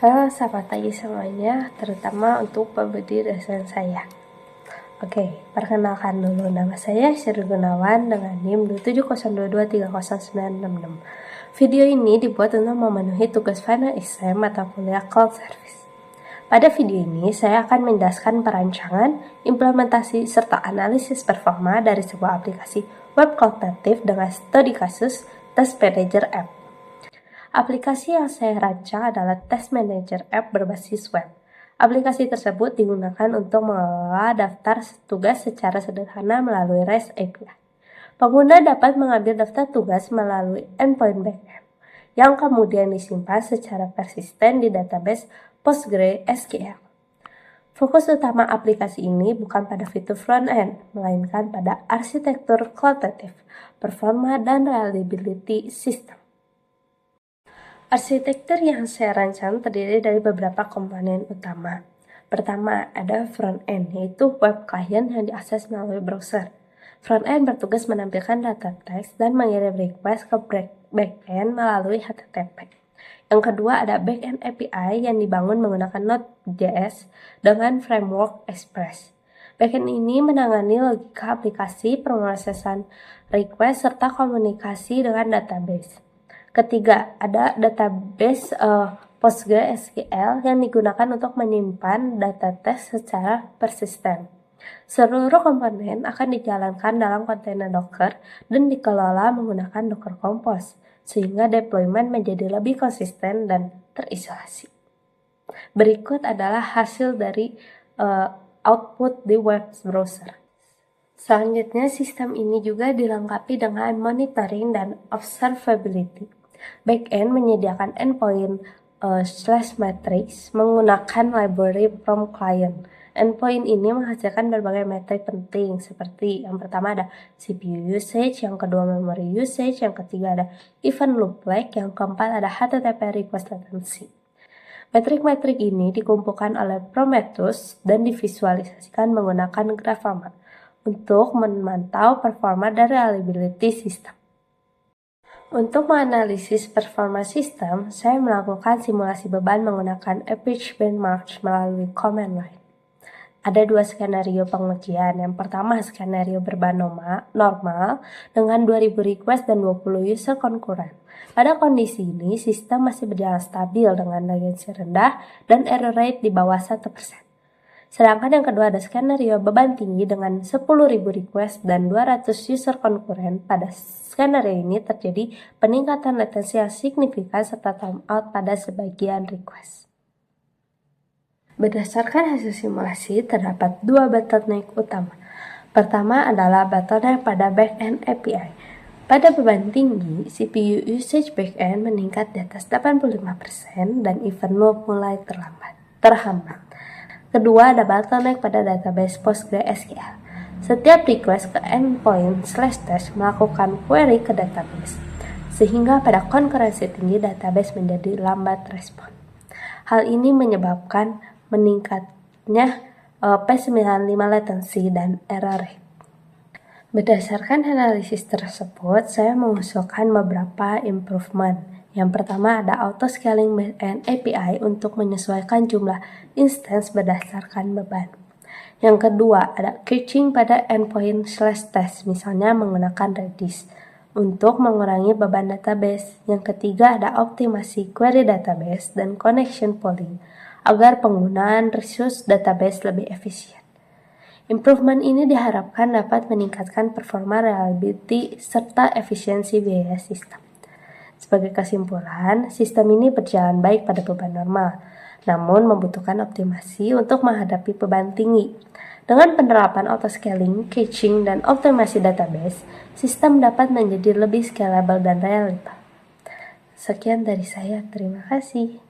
Halo, selamat pagi semuanya, terutama untuk pembudi dosen saya. Oke, perkenalkan dulu, nama saya Syarul Gunawan dengan NIM 27022309666. Video ini dibuat untuk memenuhi tugas final exam atau kuliah cloud service. Pada video ini, saya akan menjelaskan perancangan, implementasi, serta analisis performa dari sebuah aplikasi web cloud native dengan studi kasus Task Manager App. Aplikasi yang saya rancang adalah Task Manager App berbasis web. Aplikasi tersebut digunakan untuk mengelola daftar tugas secara sederhana melalui REST API. Pengguna dapat mengambil daftar tugas melalui endpoint backend, yang kemudian disimpan secara persisten di database PostgreSQL. Fokus utama aplikasi ini bukan pada fitur front-end, melainkan pada arsitektur cloud native, performa, dan reliability system. Arsitektur yang saya rancang terdiri dari beberapa komponen utama. Pertama, ada front-end, yaitu web client yang diakses melalui browser. Front-end bertugas menampilkan data teks dan mengirim request ke back-end melalui HTTP. Yang kedua, ada back-end API yang dibangun menggunakan Node.js dengan framework Express. Backend ini menangani logika aplikasi, pemrosesan request, serta komunikasi dengan database. Ketiga, ada database PostgreSQL yang digunakan untuk menyimpan data teks secara persisten. Seluruh komponen akan dijalankan dalam kontainer Docker dan dikelola menggunakan Docker Compose, sehingga deployment menjadi lebih konsisten dan terisolasi. Berikut adalah hasil dari output di web browser. Selanjutnya, sistem ini juga dilengkapi dengan monitoring dan observability. Backend menyediakan endpoint /matrix menggunakan library from client. Endpoint ini menghasilkan berbagai metrik penting seperti yang pertama ada CPU usage, yang kedua memory usage, yang ketiga ada event loop like, yang keempat ada HTTP request latency. Metrik-metrik ini dikumpulkan oleh Prometheus dan divisualisasikan menggunakan Grafana untuk memantau performa dan reliability sistem. Untuk menganalisis performa sistem, saya melakukan simulasi beban menggunakan Apache Benchmark melalui command line. Ada dua skenario pengujian. Yang pertama, skenario beban normal dengan 2000 request dan 20 user konkuren. Pada kondisi ini, sistem masih berjalan stabil dengan latency rendah dan error rate di bawah 1%. Sedangkan yang kedua ada skenario beban tinggi dengan 10.000 request dan 200 user konkuren. Pada skenario ini terjadi peningkatan latensi yang signifikan serta timeout pada sebagian request. Berdasarkan hasil simulasi, terdapat dua bottleneck utama. Pertama adalah bottleneck pada backend API. Pada beban tinggi, CPU usage backend meningkat di atas 85% dan event loop mulai terhambat. Kedua, ada bottleneck pada database PostgreSQL. Setiap request ke endpoint /test melakukan query ke database, sehingga pada konkurensi tinggi database menjadi lambat respon. Hal ini menyebabkan meningkatnya P95 latency dan error rate. Berdasarkan analisis tersebut, saya mengusulkan beberapa improvement. Yang pertama ada auto-scaling backend API untuk menyesuaikan jumlah instance berdasarkan beban. Yang kedua ada caching pada endpoint /test, misalnya menggunakan Redis, untuk mengurangi beban database. Yang ketiga ada optimasi query database dan connection pooling, agar penggunaan resource database lebih efisien. Improvement ini diharapkan dapat meningkatkan performa, reliability, serta efisiensi biaya sistem. Sebagai kesimpulan, sistem ini berjalan baik pada beban normal, namun membutuhkan optimasi untuk menghadapi beban tinggi. Dengan penerapan auto-scaling, caching, dan optimasi database, sistem dapat menjadi lebih scalable dan reliable. Sekian dari saya, terima kasih.